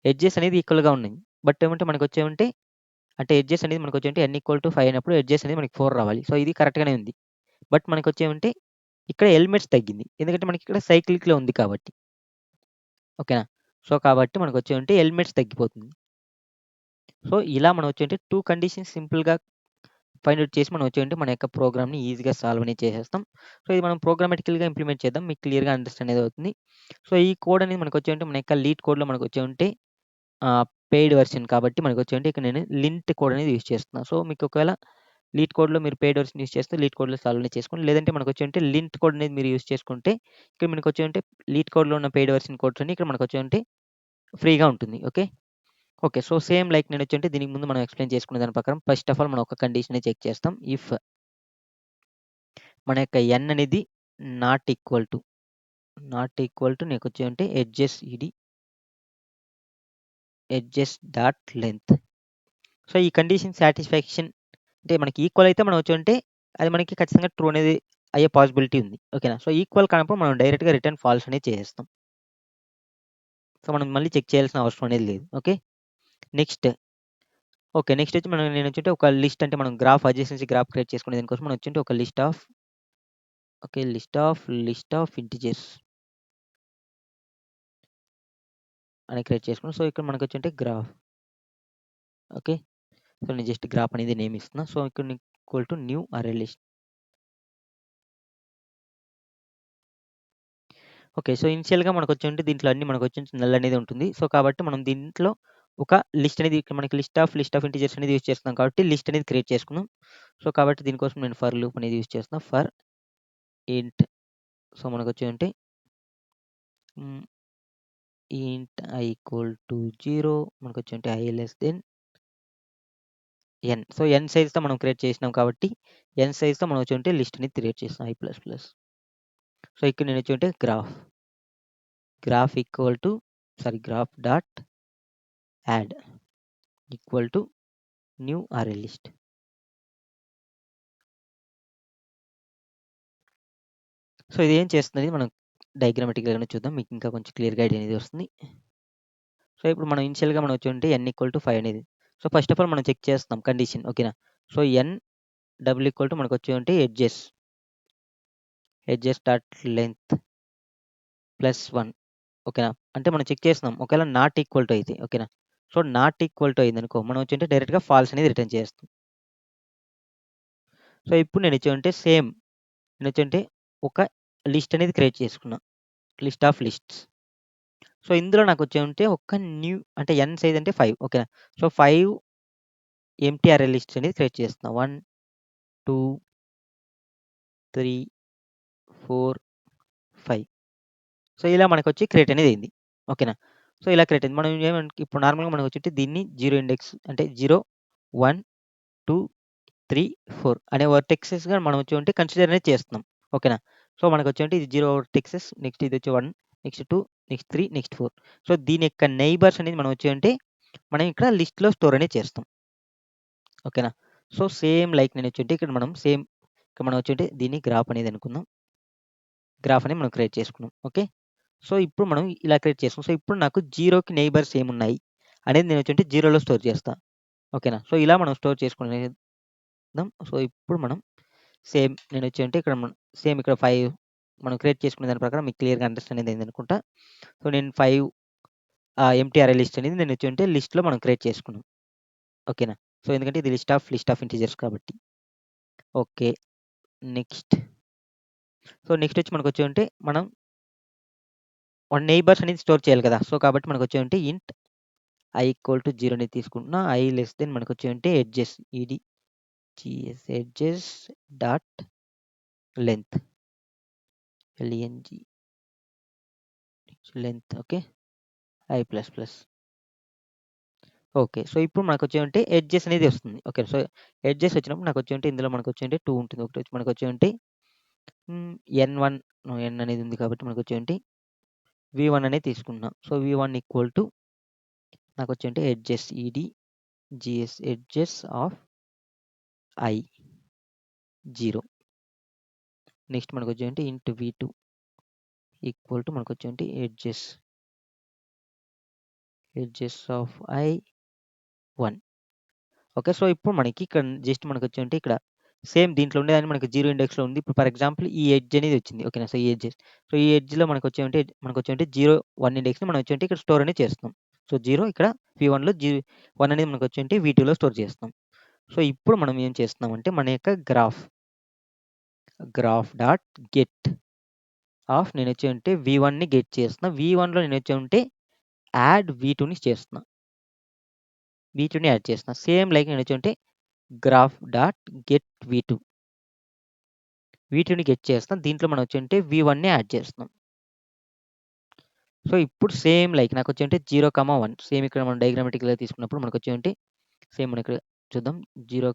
ఎడ్జెస్ అనేది ఈక్వల్‌గా ఉన్నాయి. బట్ ఏమంటే మనకొచ్చేమంటే అంటే ఎడ్జెస్ అనేది మనకొచ్చేంటి n=5 అయినప్పుడు ఎడ్జెస్ అనేది మనకి 4 రావాలి. సో, ఇది కరెక్ట్‌గానే ఉంది. బట్ మనకొచ్చేమంటే ఇక్కడ ఎలిమెంట్స్ తగ్గింది. ఎందుకంటే మనకిక్కడ సైక్లిక్‌లో ఉంది కాబట్టి. ఓకేనా. సో, కాబట్టి మనకొచ్చేమంటే ఎలిమెంట్స్ తగ్గిపోతుంది. సో, ఇలా మనం వచ్చేంటి 2 కండిషన్స్ సింపుల్‌గా ఫైండ్ ఔట్ చేసి మనం వచ్చేంటి మన యొక్క ప్రోగ్రామ్‌ని ఈజీగా సాల్వ్ అనేది చేసేస్తాం. సో, ఇది మనం ప్రోగ్రామాటికల్‌గా ఇంప్లిమెంట్ చేద్దాం. మీకు క్లియర్‌గా అండర్‌స్టాండ్ అనేది అవుతుంది. సో, ఈ కోడ్ అనేది మనకొచ్చేంటి మన యొక్క లీడ్ కోడ్‌లో మనకొచ్చేంటి పెయిడ్ వెర్షన్ కాబట్టి మనకొచ్చేంటి ఇక్కడ నేను లింట్ కోడ్ అనేది యూజ్ చేస్తున్నా. సో, మీకు ఒకవేళ లీడ్ కోడ్‌లో మీరు పెయిడ్ వెర్షన్ యూజ్ చేస్తే లీడ్ కోడ్‌లో సాల్వ్ అనేది చేసుకోండి. లేదంటే మనకొచ్చేంటి లింట్ కోడ్ అనేది మీరు యూజ్ చేసుకుంటే ఇక్కడ మనకొచ్చేంటి లీడ్ కోడ్‌లో ఉన్న పెయిడ్ వెర్షన్ కోడ్స్ అన్ని ఇక్కడ మనకొచ్చేంటి ఫ్రీగా ఉంటుంది. Okay. Okay. So, same like నేనొచ్చేంటి దీనికి ముందు మనం ఎక్స్‌ప్లెయిన్ చేసుకున్న దాని ప్రకారం ఫస్ట్ ఆఫ్ ఆల్ మనం ఒక కండిషన్‌ని చెక్ చేస్తాం. ఇఫ్ మన యొక్క n అనేది నాట్ ఈక్వల్ టు నీకొచ్చేంటి ఎడ్జెస్ డాట్ లెంగ్త్. సో, ఈ కండిషన్ సాటిస్ఫాక్షన్ అంటే మనకి ఈక్వల్ అయితే మనం వచ్చుంటే అది మనకి ఖచ్చితంగా ట్రూ అనేది అయ్యే పాసిబిలిటీ ఉంది. ఓకేనా. సో, ఈక్వల్ కానప్పుడు మనం డైరెక్ట్‌గా రిటర్న్ ఫాల్స్ అనేది చేసేస్తాం. సో, మనం మళ్ళీ చెక్ చేయాల్సిన అవసరం అనేది లేదు. ఓకే. నెక్స్ట్ నెక్స్ట్ వచ్చి నేనొచ్చేంటి ఒక లిస్ట్ అంటే మనం గ్రాఫ్ అడ్జసెన్సీ గ్రాఫ్ క్రియేట్ చేసుకునే దానికోసం మనం వచ్చేంటి ఒక లిస్ట్ ఆఫ్ ఇంటిజర్స్ అని క్రియేట్ చేసుకున్నాం. సో, ఇక్కడ మనకొచ్చేంటి గ్రాఫ్. ఓకే. సో, నేను జస్ట్ గ్రాఫ్ అనేది నేమ్ ఇస్తున్నా. సో, ఇక్కడ equal to new array list. Okay. So, ఇనిషియల్‌గా మనకొచ్చేంటి దీంట్లో అన్నీ మనకొచ్చేంటి నల్ అనేది ఉంటుంది. సో, కాబట్టి మనం దీంట్లో ఒక లిస్ట్ అనేది ఇక్కడ మనకి లిస్ట్ ఆఫ్ ఇంటిజర్స్ అనేది యూజ్ చేస్తున్నాం కాబట్టి లిస్ట్ అనేది క్రియేట్ చేసుకుందాం. సో, కాబట్టి దీనికోసం నేను ఫర్ లూప్ అనేది యూజ్ చేస్తున్నా. ఫర్ ఇంట్ సో మనకొచ్చేదంటే ఇంట్ i ఈక్వల్ టు 0 మనకొచ్చేదంటే i less than n. So n సైజ్‌తో మనం క్రియేట్ చేసినాం కాబట్టి n సైజ్‌తో మనం వచ్చేదంటే లిస్ట్ అనేది క్రియేట్ చేస్తాం i ప్లస్ ప్లస్. సో ఇక్కడ నేను వచ్చేదంటే graph equal to graph dot add equal to new array list. So ఇది ఏం చేస్తుంది మనం డయాగ్రామాటిక్‌గా చూద్దాం. మీకు ఇంకా కొంచెం క్లియర్‌గా ఐడియా అనేది వస్తుంది. సో ఇప్పుడు మనం ఇనిషియల్‌గా మనం వచ్చేదంటే n ఈక్వల్ టు 5 అనేది. సో ఫస్ట్ ఆఫ్ ఆల్ మనం చెక్ చేస్తాం కండిషన్ ఓకేనా. So n double equal to మనకు వచ్చేదంటే ఎడ్జెస్ డాట్ లెంత్ ప్లస్ 1 ఓకేనా. అంటే మనం చెక్ చేస్తున్నాం ఒకవేళ నాట్ ఈక్వల్ టు అయితే ఓకేనా. సో నాట్ ఈక్వల్ టు అయిందనుకో మనం వచ్చేంటే డైరెక్ట్‌గా ఫాల్స్ అనేది రిటర్న్ చేస్తాం. సో ఇప్పుడు నేను వచ్చేదంటే సేమ్ నేను వచ్చేంటే ఒక లిస్ట్ అనేది క్రియేట్ చేసుకున్నా. List of lists. సో ఇందులో నాకు వచ్చేదంటే ఒక న్యూ అంటే n సైజ్ అంటే 5 ఓకేనా. సో 5 ఎంప్టీ అర్రే లిస్ట్స్ అనేది క్రియేట్ చేస్తున్నా. 1, 2, 3, 4, 5. సో ఇలా మనకొచ్చి క్రియేట్ అనేది అయింది. ఓకేనా. సో ఇలా క్రియేట్ అయింది. మనం ఇప్పుడు నార్మల్‌గా మనకు వచ్చేటి దీన్ని 0 ఇండెక్స్ అంటే 0, 1, 2, 3, 4 అనే వర్టెక్సెస్‌గా మనం వచ్చేవంటే కన్సిడర్ అనేది చేస్తున్నాం. ఓకేనా. సో మనకొచ్చేవంటే ఇది 0 వర్టెక్సెస్ నెక్స్ట్ ఇది వచ్చి 1, నెక్స్ట్ 2, నెక్స్ట్ 3, నెక్స్ట్ 4. సో దీని యొక్క నైబర్స్ అనేది మనం వచ్చేవంటే మనం ఇక్కడ లిస్ట్‌లో స్టోర్ అనేది చేస్తాం. ఓకేనా. సో సేమ్ లైక్ నేను వచ్చేంటే ఇక్కడ మనం ఇక్కడ మనం వచ్చేంటే దీన్ని గ్రాఫ్ అనేది అనుకుందాం. గ్రాఫ్ అనేది మనం క్రియేట్ చేసుకున్నాం. ఓకే. సో ఇప్పుడు మనం ఇలా క్రియేట్ చేస్తాం. సో ఇప్పుడు నాకు 0కి నైబర్స్ ఏమున్నాయి అనేది నేను వచ్చేంటే 0లో స్టోర్ చేస్తా. ఓకేనా. సో ఇలా మనం స్టోర్ చేసుకునేద్దాం. సో ఇప్పుడు మనం నేను వచ్చేంటే ఇక్కడ సేమ్ ఇక్కడ 5 మనం క్రియేట్ చేసుకునే దాని ప్రకారం మీకు క్లియర్‌గా అండర్‌స్టాండ్ అయింది అనుకుంటా. సో నేను 5 ఎంప్టీ అర్రే లిస్ట్ అనేది నేను వచ్చేంటే లిస్ట్‌లో మనం క్రియేట్ చేసుకున్నాం. ఓకేనా. సో ఎందుకంటే ఇది లిస్ట్ ఆఫ్ ఇంటిజర్స్ కాబట్టి. ఓకే. నెక్స్ట్. సో నెక్స్ట్ వచ్చి మనకొచ్చేంటే మనం నైబర్స్ అనేది స్టోర్ చేయాలి కదా. సో కాబట్టి మనకొచ్చేంటే ఇంట్ i ఈక్వల్ టు 0 అనేది తీసుకుంటున్నా. i లెస్ దెన్ మనకొచ్చేంటే edges dot length length okay. i plus plus. Okay. So ఇప్పుడు మనకొచ్చేంటే ఎడ్జెస్ అనేది వస్తుంది. ఓకే. సో ఎడ్జెస్ వచ్చినప్పుడు నాకొచ్చేంటే ఇందులో మనకొచ్చేంటే 2 ఉంటుంది. ఒకటి వచ్చి మనకొచ్చేంటే n1 n అనేది ఉంది కాబట్టి మనకొచ్చేంటి v1 అనేది తీసుకున్నా. సో v1 ఈక్వల్ టు నాకొచ్చేంటే ఎడ్జెస్ ఆఫ్ i 0. నెక్స్ట్ మనకొచ్చేంటి ఇంట్ v2 ఈక్వల్ టు మనకొచ్చేంటి edges of i 1. Okay. So ఇప్పుడు మనకి ఇక్కడ జస్ట్ మనకొచ్చేంటి ఇక్కడ సేమ్ దీంట్లో ఉండేదాన్ని మనకి 0 ఇండెక్స్‌లో ఉంది. ఇప్పుడు ఫర్ ఎగ్జాంపుల్ ఈ ఎడ్జ్ అనేది వచ్చింది. ఓకేనా. సో ఈ ఎడ్జెస్. సో ఈ ఎడ్జ్‌లో మనకొచ్చేంటి 0, 1 ఇండెక్స్‌ని మనం వచ్చేంటి ఇక్కడ స్టోర్ అనేది చేస్తున్నాం. సో 0 ఇక్కడ v1లో 1 అనేది మనకొచ్చేంటి v2లో స్టోర్ చేస్తాం. సో ఇప్పుడు మనం ఏం చేస్తున్నామంటే మన యొక్క గ్రాఫ్ డాట్ గెట్ ఆఫ్ నేనొచ్చేంటే v1ని గెట్ చేస్తున్నా. v1లో నేనొచ్చేంటే యాడ్ v2ని చేస్తున్నా. v2ని యాడ్ చేస్తున్నా. సేమ్ లైక్ నేనొచ్చేంటే గ్రాఫ్ డాట్ గెట్ v2ని గెట్ చేస్తాం. దీంట్లో మనం వచ్చేంటే v1ని యాడ్ చేస్తున్నాం. సో ఇప్పుడు సేమ్ లైక్ నాకొచ్చేంటే 0, 1 సేమ్ ఇక్కడ మనం డయాగ్రామాటిక్‌గా తీసుకున్నప్పుడు మనకొచ్చేంటి సేమ్ మనం ఇక్కడ చూద్దాం 0,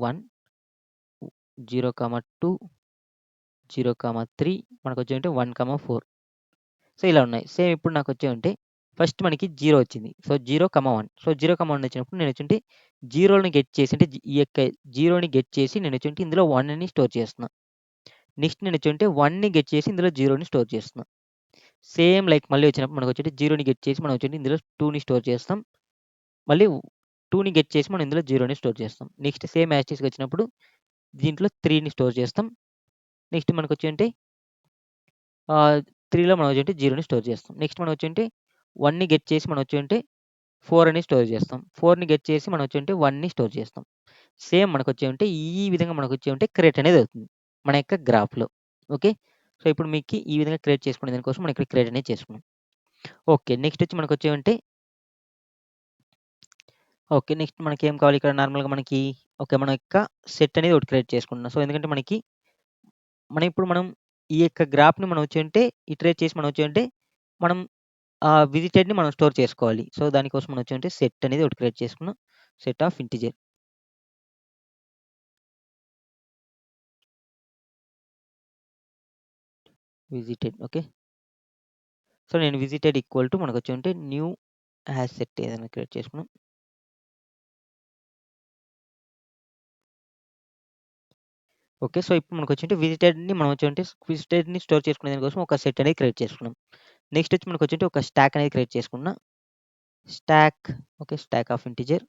1, 0, 2, 0, 3 మనకొచ్చేంటి 1, 4. సో ఇలా ఉన్నాయి. సేమ్ ఇప్పుడు నాకొచ్చేంటి ఫస్ట్ మనకి 0 వచ్చింది. సో 0, 1. సో 0, 1 వచ్చినప్పుడు నేనొచ్చేంటి 0ని గెట్ చేసి అంటే ఈ యొక్క 0ని గెట్ చేసి నేనొచ్చేంటి ఇందులో 1ని స్టోర్ చేస్తున్నా. నెక్స్ట్ నేనొచ్చేంటి 1ని గెట్ చేసి ఇందులో 0ని స్టోర్ చేస్తున్నా. సేమ్ లైక్ మళ్ళీ వచ్చినప్పుడు మనకొచ్చేటి 0ని గెట్ చేసి మనం వచ్చేటి ఇందులో 2ని స్టోర్ చేస్తాం. మళ్ళీ 2ని గెట్ చేసి మనం ఇందులో 0ని స్టోర్ చేస్తాం. నెక్స్ట్ సేమ్ యాజ్ టీజ్‌గా వచ్చినప్పుడు దీంట్లో 3ని స్టోర్ చేస్తాం. నెక్స్ట్ మనకొచ్చేంటి 3లో మనం వచ్చేంటి 0ని స్టోర్ చేస్తాం. నెక్స్ట్ మనం వచ్చేంటి 1ని గెట్ చేసి మనం వచ్చేంటి 4 అని స్టోర్ చేస్తాం. 4ని గెట్ చేసి మనం వచ్చేంటి 1ని స్టోర్ చేస్తాం. సేమ్ మనకొచ్చేంటి ఈ విధంగా మనకొచ్చేంటి క్రియేట్ అనేది అవుతుంది. మన యొక్క గ్రాఫ్‌లో. ఓకే. సో ఇప్పుడు మీకు ఈ విధంగా క్రియేట్ చేసుకునే దానికోసం మనం ఇక్కడ క్రియేట్ అనేది చేసుకున్నాం. ఓకే. నెక్స్ట్ వచ్చి మనకొచ్చేవంటే ఓకే. నెక్స్ట్ మనకేం కావాలి ఇక్కడ నార్మల్‌గా మనకి ఓకే. మన యొక్క సెట్ అనేది ఒకటి క్రియేట్ చేసుకుంటున్నాం. సో ఎందుకంటే మనం ఈ యొక్క గ్రాఫ్‌ని మనం వచ్చుంటే ఇటరేట్ చేసి మనం వచ్చుంటే మనం ఆ విజిటెడ్‌ని మనం స్టోర్ చేసుకోవాలి. సో, దానికోసం మనం వచ్చుంటే సెట్ అనేది ఒకటి క్రియేట్ చేసుకున్నాం. Set of integer visited okay. So, నేను విజిటెడ్ ఈక్వల్ టు మనకొచ్చుంటే న్యూ హాష్ సెట్ ఏదైనా క్రియేట్ చేసుకున్నాం. ఓకే. సో, ఇప్పుడు మనకొచ్చుంటే విజిటెడ్‌ని మనం వచ్చుంటే విజిటెడ్‌ని స్టోర్ చేసుకునే దానికోసం ఒక సెట్ అనేది క్రియేట్ చేసుకున్నాం. నెక్స్ట్ వచ్చి మనకొచ్చుంటే ఒక స్టాక్ అనేది క్రియేట్ చేసుకున్నా. Stock okay. Stock of integer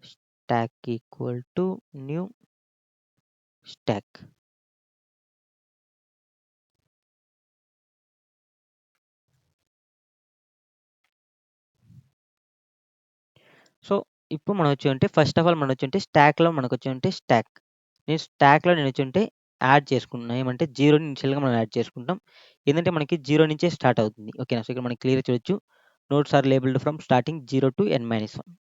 stock equal to new stock. So, ఇప్పుడు మనం వచ్చుంటే ఫస్ట్ ఆఫ్ ఆల్ మనం వచ్చుంటే స్టాక్‌లో మనకొచ్చుంటే స్టాక్. నేను స్టాక్‌లో నేనొచ్చుంటే యాడ్ చేసుకున్నా. ఏమంటే 0ని ఇనిషియల్‌గా మనం యాడ్ చేసుకుంటాం. ఏందంటే మనకి 0 నుంచే స్టార్ట్ అవుతుంది. ఓకేనా? సో, ఇక్కడ మనకి క్లియర్‌గా చూడొచ్చు. Nodes are labelled from starting 0 to n-1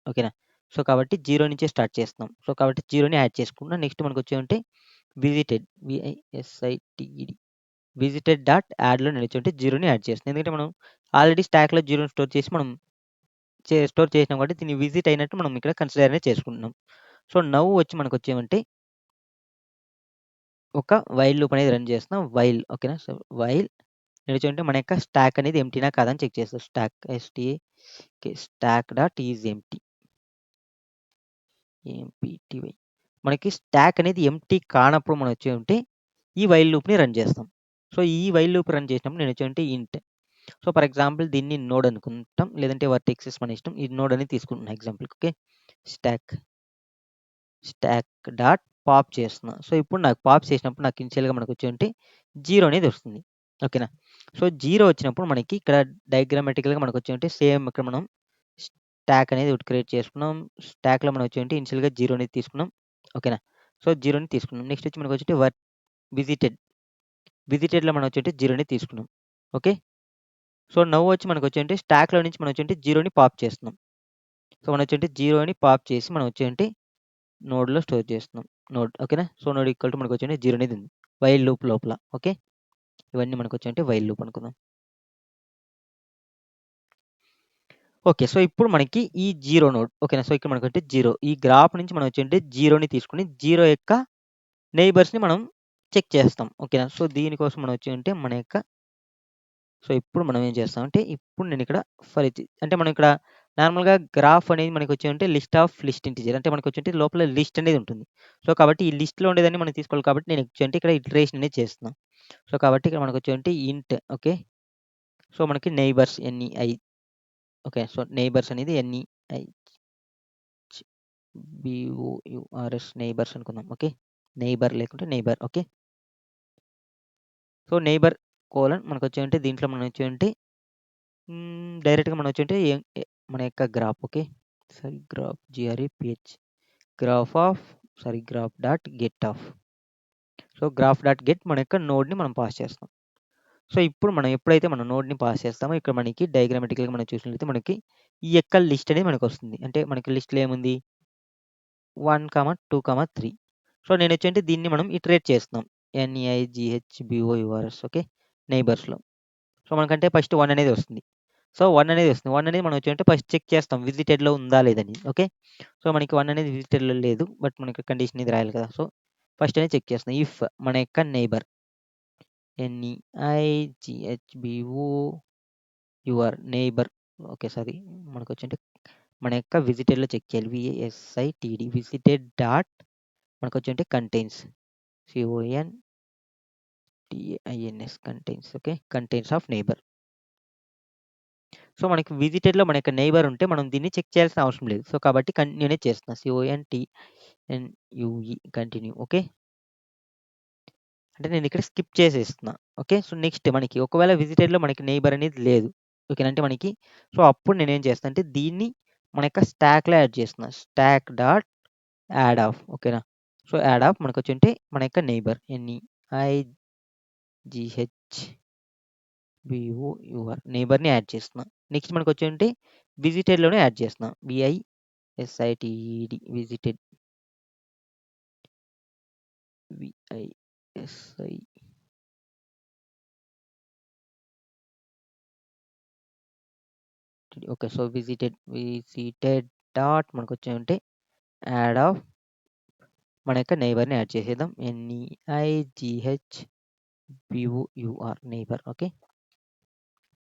ఓకేనా? సో, కాబట్టి 0 నుంచే స్టార్ట్ చేస్తున్నాం. సో, కాబట్టి 0ని యాడ్ చేసుకున్నా. నెక్స్ట్ మనకొచ్చేమంటే విజిటెడ్ విఐఎస్ఐటీఈడీ విజిటెడ్ డాట్ యాడ్‌లో నేనొచ్చేంటే 0ని యాడ్ చేస్తున్నా. ఎందుకంటే మనం ఆల్రెడీ స్టాక్‌లో 0ని స్టోర్ చేసి మనం స్టోర్ చేసినాం కాబట్టి దీన్ని విజిట్ అయినట్టు మనం ఇక్కడ కన్సిడర్ అనేది చేసుకుంటున్నాం. సో, నౌ వచ్చి మనకొచ్చేమంటే ఒక వైల్ లూప్ అనేది రన్ చేస్తున్నాం. వైల్ ఓకేనా? సో, వైల్ నేనొచ్చేమంటే మన యొక్క స్టాక్ అనేది ఎంప్టీనా కాదా అని చెక్ చేస్తాం. Stack stack dot is empty. E M P T Y. మనకి స్టాక్ అనేది ఎంప్టీ కానప్పుడు మనం వచ్చేమంటే ఈ వైల్ లూప్‌ని రన్ చేస్తాం. సో, ఈ వైల్ లూప్ రన్ చేసినప్పుడు నేనొచ్చేమంటే ఇంట్. సో, ఫర్ ఎగ్జాంపుల్ దీన్ని నోడ్ అనుకుంటాం. లేదంటే వర్టెక్సెస్ మన ఇష్టం. ఈ నోడ్ అనేది తీసుకుంటున్నా ఎగ్జాంపుల్‌కి okay. Stock stack dot pop చేస్తున్నా. సో, ఇప్పుడు నాకు పాప్ చేసినప్పుడు నాకు ఇనిషియల్‌గా మనకొచ్చేంటి 0 అనేది వస్తుంది. ఓకేనా? సో, 0 వచ్చినప్పుడు మనకి ఇక్కడ డయాగ్రామాటికల్‌గా మనకొచ్చేంటి సేమ్ ఇక్కడ మనం స్టాక్ అనేది ఒకటి క్రియేట్ చేసుకున్నాం. స్టాక్‌లో మనం వచ్చేంటి ఇనిషియల్‌గా 0 అనేది తీసుకున్నాం. ఓకేనా? సో, 0ని తీసుకున్నాం. నెక్స్ట్ వచ్చి మనకొచ్చేటి విజిటెడ్. విజిటెడ్‌లో మనం వచ్చేటి 0ని తీసుకున్నాం. ఓకే. సో, నౌ వచ్చి మనకొచ్చేంటి స్టాక్‌లో నుంచి మనం వచ్చేంటి 0ని పాప్ చేస్తున్నాం. సో, మనం వచ్చేంటి 0ని పాప్ చేసి మనం వచ్చేంటి నోడ్‌లో స్టోర్ చేస్తున్నాం. నోడ్ ఓకేనా? సో, నోడ్ ఈక్వల్ టు మనకొచ్చేంటి 0 అనేది ఉంది. వైల్ లూప్ లోపల. ఓకే. ఇవన్నీ మనకొచ్చేంటి వైల్ లూప్ అనుకుందాం. ఓకే. సో, ఇప్పుడు మనకి ఈ 0 నోడ్ ఓకేనా? సో, ఇక్కడ మనకంటే 0 ఈ గ్రాఫ్ నుంచి మనం వచ్చేంటి 0ని తీసుకొని 0 యొక్క నెయిబర్స్‌ని మనం చెక్ చేస్తాం. ఓకేనా? సో, దీనికోసం మనం వచ్చేంటి మన యొక్క సో, ఇప్పుడు మనం ఏం చేస్తామంటే ఇప్పుడు నేనిక్కడ అంటే మనం ఇక్కడ నార్మల్‌గా గ్రాఫ్ అనేది మనకొచ్చేంటి లిస్ట్ ఇంటిజర్ అంటే మనకొచ్చేంటి లోపల లిస్ట్ అనేది ఉంటుంది. సో, కాబట్టి ఈ లిస్ట్‌లో ఉండేదాన్ని మనం తీసుకోవాలి కాబట్టి నేను వచ్చేంటి ఇక్కడ ఇటరేషన్ అనేది చేస్తున్నా. సో, కాబట్టి ఇక్కడ మనకొచ్చేంటి ఇంట్ ఓకే. సో, మనకి neighbours N E I okay. So, neighbours అనేది బీఓయూఆర్ఎస్ నెయిబర్స్ అనుకుందాం. ఓకే. నెయిబర్ లేకుంటే neighbour okay. So, neighbour colon మనకొచ్చేంటి దీంట్లో మనం వచ్చేంటి డైరెక్ట్‌గా మనం వచ్చేంటి మన యొక్క graph okay. Sorry graph G R E P H graph of graph dot get of. So, graph dot get మన యొక్క నోడ్‌ని మనం పాస్ చేస్తాం. సో, ఇప్పుడు మనం ఎప్పుడైతే మనం నోడ్‌ని పాస్ చేస్తామో ఇక్కడ మనకి డయాగ్రామాటికల్‌గా మనం చూసినట్లయితే మనకి ఈ యొక్క లిస్ట్ అనేది మనకొస్తుంది. అంటే మనకి లిస్ట్‌లో ఏముంది 1, 2, 3. సో, నేనొచ్చేంటి దీన్ని మనం ఇటరేట్ చేస్తున్నాం. నెయిఘ్బోయూఆర్ఎస్ ఓకే. నెయిబర్స్‌లో. సో, మనకంటే ఫస్ట్ 1 అనేది వస్తుంది. సో, 1 అనేది వస్తుంది. 1 అనేది మనం వచ్చేంటి ఫస్ట్ చెక్ చేస్తాం విజిటెడ్‌లో ఉందా లేదని. ఓకే. సో, మనకి 1 అనేది విజిటెడ్‌లో లేదు. బట్ మనకి కండిషన్ ఇది రాయాలి కదా! సో, ఫస్ట్ అనేది చెక్ చేస్తున్నాం. ఇఫ్ మన యొక్క నెయిబర్ నెయిబర్ ఓకే. సారీ మనకొచ్చేంటి మన యొక్క విజిటెడ్‌లో చెక్ చేయాలి. విఎస్ఐటీడీ విజిటెడ్ డాట్ మనకొచ్చేంటి contains CONTAINS contains okay. Contains of neighbour. So, మనకి విజిటెడ్‌లో మన యొక్క నెయిబర్ ఉంటే మనం దీన్ని చెక్ చేయాల్సిన అవసరం లేదు. సో, కాబట్టి నేనే చేస్తున్నా. CONTNUE continue okay. అంటే నేనిక్కడ స్కిప్ చేసేస్తున్నా. ఓకే. సో, నెక్స్ట్ మనకి ఒకవేళ విజిటెడ్‌లో మనకి నెయిబర్ అనేది లేదు. ఓకేనా. అంటే మనకి సో, అప్పుడు నేనేం చేస్తా అంటే దీన్ని మన యొక్క స్టాక్‌లో యాడ్ చేస్తున్నా. స్టాక్ డాట్ యాడ్ ఆఫ్ ఓకేనా. సో, యాడ్ ఆఫ్ మనకొచ్చేంటి మన యొక్క నెయిబర్ నెయిబర్‌ని యాడ్ చేస్తున్నా. నెక్స్ట్ మనకొచ్చేంటి విజిటెడ్‌లోనే యాడ్ చేస్తున్నా. SITED visited VISI okay. So, visited dot మనకొచ్చేమంటే యాడ్ ఆఫ్ మన యొక్క నైబర్‌ని యాడ్ చేసేద్దాం. NEIGHBOUR neighbour okay.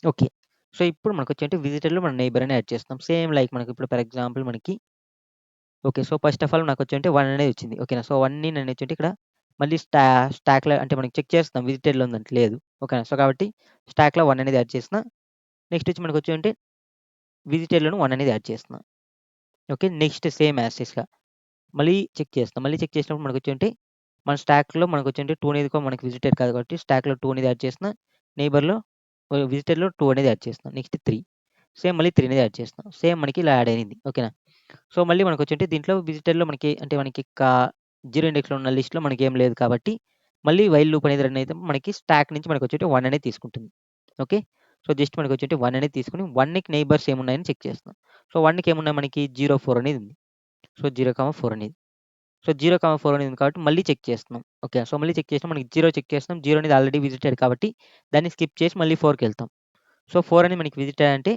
Okay. So, ఇప్పుడు మనకొచ్చేంటి విజిటర్‌లో మన నైబర్ అని యాడ్ చేస్తున్నాం. సేమ్ లైక్ మనకిప్పుడు ఫర్ ఎగ్జాంపుల్ మనకి okay. So, first of all నాకొచ్చేంటి 1 అనేది వచ్చింది. ఓకేనా. సో, 1ని నేనొచ్చేంటి ఇక్కడ మళ్ళీ స్టాక్‌లో అంటే మనకి చెక్ చేస్తున్నాం విజిటెడ్‌లో ఉందంటే లేదు. ఓకేనా. సో, కాబట్టి స్టాక్‌లో 1 అనేది యాడ్ చేసిన. నెక్స్ట్ వచ్చి మనకొచ్చేంటి విజిటెడ్‌లోను 1 అనేది యాడ్ చేస్తున్నా. ఓకే. నెక్స్ట్ సేమ్ యాజ్ టీజ్‌గా మళ్ళీ చెక్ చేస్తాం. మళ్ళీ చెక్ చేసినప్పుడు మనకొచ్చేంటి మన స్టాక్‌లో మనకొచ్చేంటి 2 అనేది మనకి విజిటెడ్ కాదు కాబట్టి స్టాక్‌లో 2 అనేది యాడ్ చేస్తున్నా. నైబర్‌లో విజిటెడ్‌లో 2 అనేది యాడ్ చేస్తున్నా. నెక్స్ట్ 3 సేమ్ మళ్ళీ 3 అనేది యాడ్ చేస్తున్నాం. సేమ్ మనకి ఇలా యాడ్ అయింది. ఓకేనా. సో, మళ్ళీ మనకొచ్చేంటి దీంట్లో విజిటర్‌లో మనకి అంటే మనకి జీరో ఇండెక్స్‌లో ఉన్న లిస్ట్‌లో మనకేం లేదు కాబట్టి, మళ్ళీ వైల్ లూప్ అనేది రన్ అయితే మనకి స్టాక్ నుంచి మనకొచ్చేటి 1 అనేది తీసుకుంటుంది. ఓకే. సో, జస్ట్ మనకొచ్చేటి 1 అనేది తీసుకొని 1కి నైబర్స్ ఏమున్నాయని చెక్ చేస్తున్నాం. సో, 1కి ఏమున్నాయి మనకి 04 అనేది ఉంది. సో, 0, 4 అనేది. సో, 0, 4 అనేది ఉంది కాబట్టి మళ్ళీ చెక్ చేస్తున్నాం. ఓకే. సో, మళ్ళీ చెక్ చేసినా మనకి 0 చెక్ చేస్తున్నాం. 0 అనేది ఆల్రెడీ విజిటెడ్ కాబట్టి దాన్ని స్కిప్ చేసి మళ్ళీ 4కెళ్తాం. సో, 4 అనేది మనకి విజిటెడ్ అంటే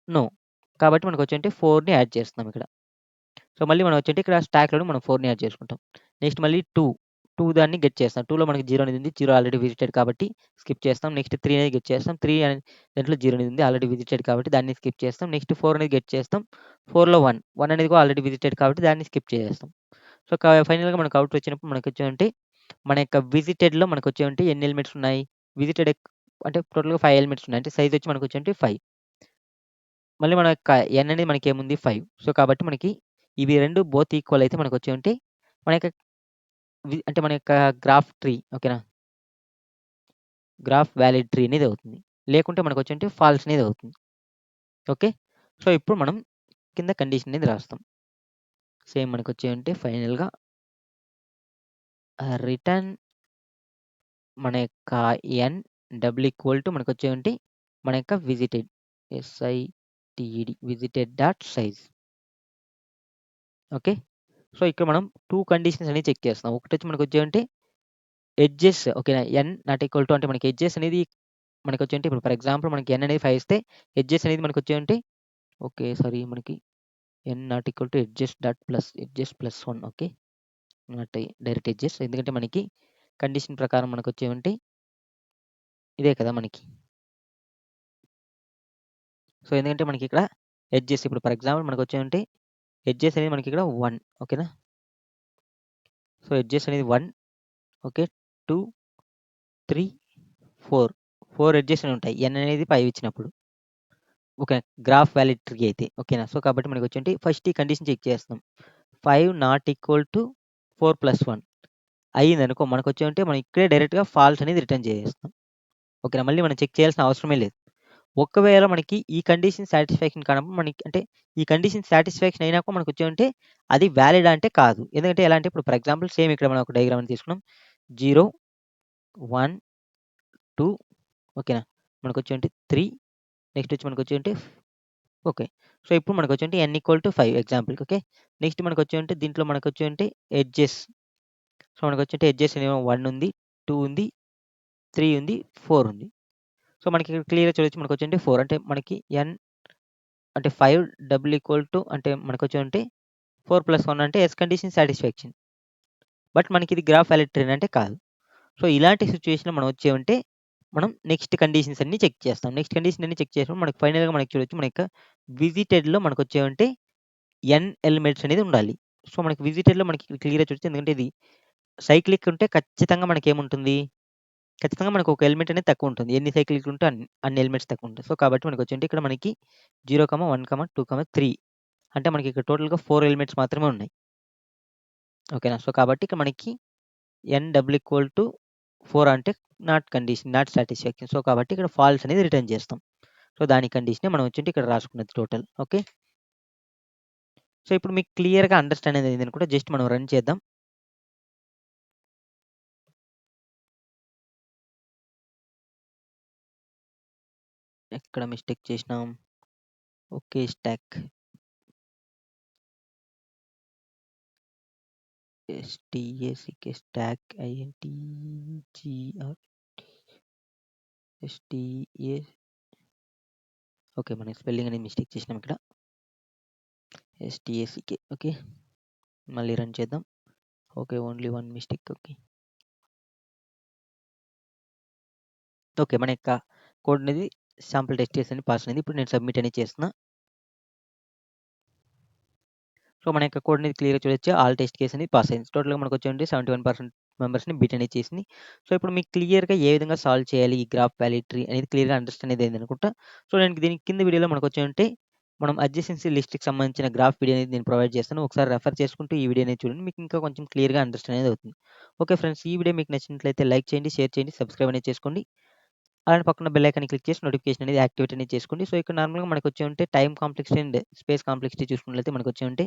నో. కాబట్టి మనకొచ్చేంటి 4ని యాడ్ చేస్తున్నాం ఇక్కడ. సో, మళ్ళీ మనం వచ్చేటి ఇక్కడ స్టాక్‌లోనే మనం 4ని యాడ్ చేసుకుంటాం. నెక్స్ట్ మళ్ళీ 2 దాన్ని గెట్ చేస్తాం. 2లో మనకి 0 అనేది ఉంది. 0 ఆల్రెడీ విజిటెడ్ కాబట్టి స్కిప్ చేస్తాం. నెక్స్ట్ 3 అనేది గెట్ చేస్తాం. 3 అనేది దాంట్లో 0 అనేది ఉంది. ఆల్రెడీ విజిటెడ్ కాబట్టి దాన్ని స్కిప్ చేస్తాం. నెక్స్ట్ 4 అనేది గెట్ చేస్తాం. 4లో 1 అనేది కూడా ఆల్రెడీ విజిటెడ్ కాబట్టి దాన్ని స్కిప్ చేసేస్తాం. సో, ఫైనల్‌గా మనకు అవుట్ వచ్చినప్పుడు మనకొచ్చేవంటి మన యొక్క విజిటెడ్‌లో మనకొచ్చేవంటి ఎన్ని ఎలిమెంట్స్ ఉన్నాయి? విజిటెడ్ అంటే టోటల్‌గా 5 ఎలిమెంట్స్ ఉన్నాయి. అంటే సైజ్ వచ్చి మనకొచ్చేవంటి 5. మళ్ళీ మన యొక్క ఎన్ అనేది మనకేముంది 5. సో, కాబట్టి మనకి ఇవి 2 బోత్ ఈక్వల్ అయితే మనకొచ్చేవంటి మన యొక్క అంటే మన యొక్క గ్రాఫ్ ట్రీ ఓకేనా? గ్రాఫ్ వాలిడ్ ట్రీ అనేది అవుతుంది. లేకుంటే మనకొచ్చేంటి ఫాల్స్ అనేది అవుతుంది. ఓకే. సో, ఇప్పుడు మనం కింద కండిషన్ అనేది రాస్తాం. సేమ్ మనకొచ్చేయంటే ఫైనల్‌గా రిటర్న్ మన యొక్క ఎన్ మనకొచ్చేయంటి మన యొక్క visited visited dot size. Okay. So, ఇక్కడ మనం 2 కండిషన్స్ అనేవి చెక్ చేస్తున్నాం. ఒకటొచ్చి మనకొచ్చేయంటే ఎడ్జెస్ ఓకేనా. ఎన్ నాట్ ఈక్వల్ టు అంటే మనకి ఎడ్జెస్ అనేది మనకొచ్చేంటి ఇప్పుడు ఫర్ ఎగ్జాంపుల్ మనకి ఎన్ అనేది 5 ఇస్తే ఎడ్జెస్ అనేది మనకొచ్చేయంటి ఓకే. సారీ మనకి n not equal to edges plus 1 okay. Not direct edges ఎందుకంటే మనకి కండిషన్ ప్రకారం మనకొచ్చేవంటి ఇదే కదా మనకి. సో, ఎందుకంటే మనకిక్కడ ఎడ్జెస్ ఇప్పుడు ఫర్ ఎగ్జాంపుల్ మనకొచ్చేవంటి ఎడ్జెస్ అనేది మనకిక్కడ 1 ఓకేనా. సో, ఎడ్జెస్ అనేది 1 ఓకే. 2, 3, 4 ఎడ్జెస్ అని ఉంటాయి. ఎన్ అనేది 5 ఇచ్చినప్పుడు. ఓకే. గ్రాఫ్ వాలిడ్ ట్రీ అయితే ఓకేనా. సో, కాబట్టి మనకొచ్చేంటి ఫస్ట్ ఈ కండిషన్ చెక్ చేస్తున్నాం. 5 నాట్ ఈక్వల్ టు 4+1 అయిందనుకో మనకొచ్చేమంటే మనం ఇక్కడే డైరెక్ట్‌గా ఫాల్స్ అనేది రిటర్న్ చేసేస్తాం. ఓకేనా. మళ్ళీ మనం చెక్ చేయాల్సిన అవసరమే లేదు. ఒకవేళ మనకి ఈ కండిషన్ సాటిస్ఫాక్షన్ కానప్పుడు మనకి అంటే ఈ కండిషన్ సాటిస్ఫాక్షన్ అయినాక మనకొచ్చేమంటే అది వాలిడా అంటే కాదు. ఎందుకంటే ఎలా అంటే ఇప్పుడు ఫర్ ఎగ్జాంపుల్ సేమ్ ఇక్కడ మనం ఒక డయాగ్రామ్ తీసుకున్నాం. 0, 1, 2 ఓకేనా. మనకొచ్చేంటి 3 నెక్స్ట్ వచ్చి మనకొచ్చేంటి ఓకే. సో, ఇప్పుడు మనకొచ్చేంటి n ఈక్వల్ టు 5 ఎగ్జాంపుల్‌కి ఓకే. నెక్స్ట్ మనకొచ్చేంటి దీంట్లో మనకొచ్చేంటి ఎడ్జెస్. సో, మనకొచ్చేంటి ఎడ్జెస్ అనేమో 1 ఉంది, 2 ఉంది, 3 ఉంది, 4 ఉంది. సో, మనకి ఇక్కడ క్లియర్‌గా చూడొచ్చు మనకొచ్చేంటి 4 అంటే మనకి n అంటే 5 డబుల్ ఈక్వల్ టు అంటే మనకొచ్చేంటి 4+1 అంటే యెస్ కండిషన్ సాటిస్ఫాక్షన్. బట్ మనకిది గ్రాఫ్ వాలిడ్ ట్రీ అంటే కాదు. సో, ఇలాంటి సిట్యుయేషన్‌లో మనం వచ్చేమంటే మనం నెక్స్ట్ కండిషన్స్ అన్నీ చెక్ చేస్తాం. నెక్స్ట్ కండిషన్ అన్నీ చెక్ చేసినప్పుడు మనకి ఫైనల్‌గా మనకి చూడొచ్చు మన యొక్క విజిటెడ్‌లో మనకొచ్చేమంటే n ఎలిమెంట్స్ అనేది ఉండాలి. సో, మనకి విజిటెడ్‌లో మనకి క్లియర్‌గా చూడొచ్చు ఎందుకంటే ఇది సైక్లిక్ ఉంటే ఖచ్చితంగా మనకేముంటుంది? ఖచ్చితంగా మనకు ఒక ఎలిమెంట్ అనేది తక్కువుంటుంది. ఎన్ని సైక్లిక్‌లు ఉంటే అన్ని ఎలిమెంట్స్ తక్కువుంటాయి. సో, కాబట్టి మనకొచ్చేంటి ఇక్కడ మనకి 0, 1, 2, 3 అంటే మనకి ఇక్కడ టోటల్‌గా 4 ఎలిమెంట్స్ మాత్రమే ఉన్నాయి. ఓకేనా. సో, కాబట్టి ఇక్కడ మనకి n డబుల్ ఈక్వల్ టు 4 అంటే not condition, not satisfaction. So, కాబట్టి ఇక్కడ ఫాల్స్ అనేది రిటర్న్ చేస్తాం. సో, దాని కండిషనే మనం వచ్చేంటి ఇక్కడ రాసుకున్నది టోటల్. ఓకే. సో, ఇప్పుడు మీకు క్లియర్‌గా అండర్‌స్టాండ్ అనేది అయిందనుకుంటే జస్ట్ మనం రన్ చేద్దాం. ఎక్కడ మిస్టేక్ చేసినాం? Okay. Stock. STACK stack INTGR STA okay. మనం స్పెల్లింగ్ అనేది మిస్టేక్ చేసినాం ఇక్కడ. STACK okay. మళ్ళీ రన్ చేద్దాం. Okay. Only 1 mistake okay. Okay. మన యొక్క కోడ్ అనేది శాంపుల్ టెస్ట్ కేస్ అని పాస్ అయింది. ఇప్పుడు నేను సబ్మిట్ అనేది చేస్తున్నా. సో, మన యొక్క కోడ్ అనేది క్లియర్‌గా చూడొచ్చు. ఆల్ టెస్ట్ కేస్ అనేది పాస్ అయింది. టోటల్‌గా మనకొచ్చేయండి 71% మెంబర్స్‌ని బీట్ అనేది చేసింది. సో, ఇప్పుడు మీకు క్లియర్‌గా ఏ విధంగా సాల్వ్ చేయాలి ఈ గ్రాఫ్ వాల్యూ ట్రీ అనేది క్లియర్‌గా అండర్‌స్టాండ్ అనేది అయిందనుకుంటా. సో, నేను దీని కింద వీడియోలో మనకొచ్చేయంటే మనం అడ్జసెన్సీ లిస్ట్‌కి సంబంధించిన గ్రాఫ్ వీడియో అనేది నేను ప్రొవైడ్ చేస్తాను. ఒకసారి రెఫర్ చేసుకుంటూ ఈ వీడియో అనేది చూడండి. మీకు ఇంకా కొంచెం క్లియర్‌గా అండర్‌స్టాండ్ అనేది అవుతుంది. ఓకే ఫ్రెండ్స్, ఈ వీడియో మీకు నచ్చినట్లయితే లైక్ చేయండి, షేర్ చేయండి, సబ్స్క్రైబ్ అనేది చేసుకోండి. అలానే పక్కన బెల్ ఐకాన్‌ని క్లిక్ చేసి నోటిఫికేషన్ అనేది యాక్టివేట్ అనేది చేసుకోండి. సో, ఇక్కడ నార్మల్‌గా మనకొచ్చేవుంటే time complexity and space complexity చూసుకున్నట్లయితే మనకొచ్చేవుంటే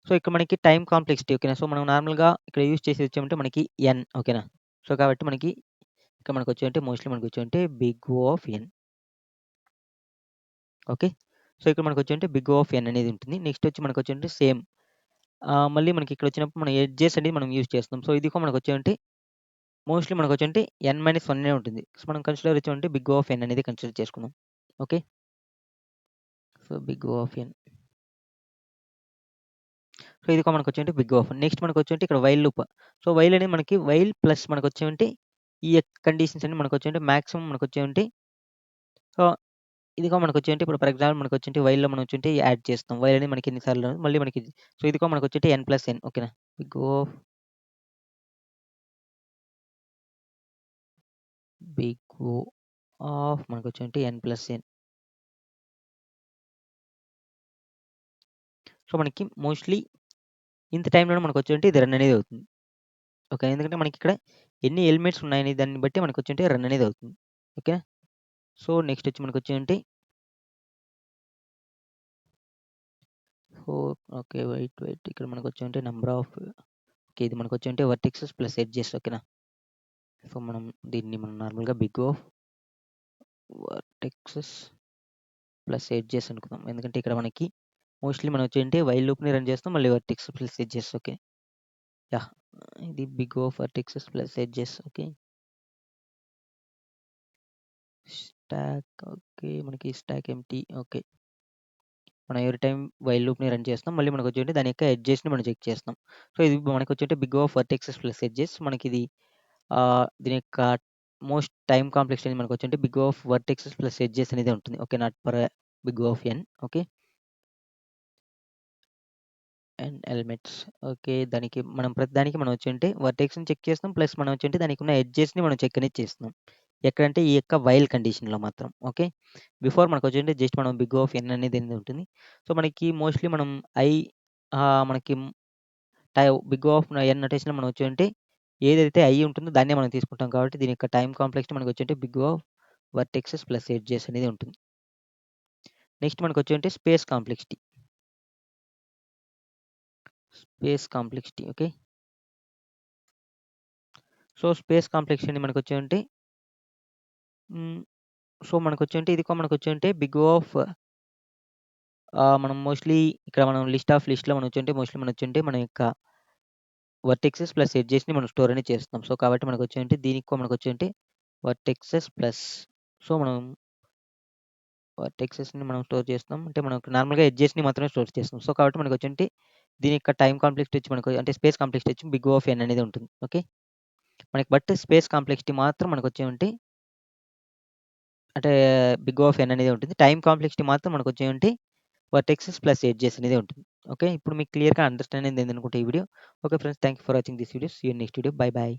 సో, ఇక్కడ మనకి టైమ్ కాంప్లెక్సిటీ ఓకేనా. సో, మనం నార్మల్‌గా ఇక్కడ యూజ్ చేసేది వచ్చేమంటే మనకి ఎన్ ఓకేనా. సో, కాబట్టి మనకి ఇక్కడ మనకొచ్చేవంటే మోస్ట్‌లీ మనకొచ్చేవంటే big O of n. Okay. So, ఇక్కడ మనకొచ్చేవంటే బిగ్ ఓ ఆఫ్ ఎన్ అనేది ఉంటుంది. నెక్స్ట్ వచ్చి మనకొచ్చేవంటే సేమ్ మళ్ళీ మనకి ఇక్కడ వచ్చినప్పుడు మనం ఎడ్జెస్ అనేది మనం యూజ్ చేస్తాం. సో, ఇది కూడా మనకొచ్చేవంటే మోస్ట్‌లీ మనకొచ్చేవంటే n-1 ఉంటుంది. సో, మనం కన్సిడర్ వచ్చేవంటే బిగ్ ఓ ఆఫ్ ఎన్ అనేది కన్సిడర్ చేసుకుందాం. Okay. So, big O of n. So, ఇది కూడా మనకొచ్చేవంటే big O of n. Next మనకొచ్చేవంటే ఇక్కడ వైల్ లూప్. సో, వైల్ అనేది మనకి వైల్ ప్లస్ మనకొచ్చేవంటే ఈ కండిషన్స్ అన్ని మనకొచ్చేవంటే మాక్సిమం మనకొచ్చేవంటే సో, ఇది కూడా మనకొచ్చేవంటే ఇప్పుడు ఫర్ ఎగ్జాంపుల్ మనకొచ్చేంటి వైల్‌లో మనం వచ్చేంటి యాడ్ చేస్తాం. వైల్ అనేది మనకి ఎన్ని సార్లు మళ్ళీ మనకి సో, ఇది కూడా మనకొచ్చేంటి n+n ఓకేనా. Big O big O of మనకొచ్చేంటి n+n. సో, మనకి మోస్ట్‌లీ ఇంత టైమ్‌లోనే మనకొచ్చేంటి ఇది రన్ అనేది అవుతుంది. ఓకే. ఎందుకంటే మనకిక్కడ ఎన్ని ఎలిమెంట్స్ ఉన్నాయనే దాన్ని బట్టి మనకొచ్చేంటి రన్ అనేది అవుతుంది. ఓకేనా. సో, నెక్స్ట్ వచ్చి మనకొచ్చేంటి ఓకే. వెయిట్ ఇక్కడ మనకొచ్చేంటి నంబర్ ఆఫ్ ఓకే. ఇది మనకొచ్చేంటి వర్టెక్సెస్ ప్లస్ ఎడ్జెస్ ఓకేనా. సో, మనం నార్మల్‌గా బిగ్ ఓ వర్టెక్సెస్ ప్లస్ ఎడ్జెస్ అనుకుందాం. ఎందుకంటే ఇక్కడ మనకి మోస్ట్‌లీ మనం వచ్చేంటి వైల్ లూప్‌ని రన్ చేస్తాం. మళ్ళీ vertex plus edges okay. Yeah! ఇది big O వర్టెక్సెస్ plus edges okay. Stack okay. మనకి స్టాక్ ఎంప్టీ ఓకే. మనం ఎవ్రీ టైమ్ వైల్ లూప్‌ని రన్ చేస్తాం. మళ్ళీ మనకొచ్చేంటి దాని యొక్క ఎడ్జెస్‌ని మనం చెక్ చేస్తాం. సో, ఇది మనకొచ్చేంటి బిగ్ ఓ వర్టెక్సెస్ ప్లస్ ఎడ్జెస్ మనకిది దీని యొక్క మోస్ట్ టైమ్ కాంప్లెక్సిటీ అనేది మనకొచ్చేంటి బిగ్ ఓ వర్టెక్సెస్ ప్లస్ ఎడ్జెస్ అనేది ఉంటుంది. Okay. Not per big O of n okay. And elements okay. మనం ప్రతి దానికి మనం వచ్చేంటి వర్టెక్స్‌ని చెక్ చేస్తాం. ప్లస్ మనం వచ్చేంటి దానికున్న ఎడ్జెస్‌ని మనం చెక్ అనేది చేస్తున్నాం. ఎక్కడంటే ఈ యొక్క వైల్ కండిషన్‌లో మాత్రం. ఓకే. బిఫోర్ మనకొచ్చేంటి జస్ట్ మనం బిగ్ ఓ ఆఫ్ ఎన్ అనేది ఉంటుంది. సో, మనకి మోస్ట్‌లీ మనం ఐ మనకి బిగ్ ఓ ఆఫ్ ఎన్ నొటేషన్‌లో మనం వచ్చేంటి ఏదైతే ఐ ఉంటుందో దాన్నే మనం తీసుకుంటాం కాబట్టి దీని యొక్క టైమ్ కాంప్లెక్సిటీ మనకొచ్చేంటి బిగ్ ఓ వర్టెక్సెస్ ప్లస్ ఎడ్జెస్ అనేది ఉంటుంది. నెక్స్ట్ మనకొచ్చేంటి space complexity. Space complexity okay. So, space complexity మనకొచ్చేంటి హ్మ్. సో, మనకొచ్చేంటి ఇది కూడా మనకొచ్చేంటి బిగ్ ఓ ఆఫ్ మనం మోస్ట్‌లీ ఇక్కడ మనం లిస్ట్ ఆఫ్ లిస్ట్‌లో మనం వచ్చేంటి మోస్ట్‌లీ మనం వచ్చేంటి మన యొక్క వర్టెక్సెస్ ప్లస్ ఎడ్జెస్‌ని మనం స్టోర్ అనేది చేస్తున్నాం. సో, కాబట్టి మనకొచ్చేంటి దీనికి కూడా మనకొచ్చేంటి వర్టెక్సెస్ ప్లస్ సో, మనం వర్టెక్సెస్‌ని మనం స్టోర్ చేస్తున్నాం. అంటే మనకు నార్మల్‌గా ఎడ్జెస్‌ని మాత్రమే స్టోర్ చేస్తాం. సో, కాబట్టి మనకొచ్చేంటి దీని యొక్క టైమ్ కాంప్లెక్సిటీ వచ్చి మనకు అంటే స్పేస్ కాంప్లెక్సిటీ వచ్చి బిగ్ ఓ ఆఫ్ ఎన్ అనేది ఉంటుంది. ఓకే. మనకి బట్ స్పేస్ కాంప్లెక్సిటీ మాత్రం మనకొచ్చేంటి అంటే బిగ్ ఓ ఆఫ్ ఎన్ అనేది ఉంటుంది. టైమ్ కాంప్లెక్సిటీ మాత్రం మనకొచ్చేంటి వర్టెక్సెస్ ప్లస్ ఎడ్జెస్ అనేది ఉంటుంది. ఓకే. ఇప్పుడు మీకు క్లియర్‌గా అండర్‌స్టాండ్ అయిందనుకుంటా ఈ video. Okay friends, thank you for watching this video. See you in next video. Bye by.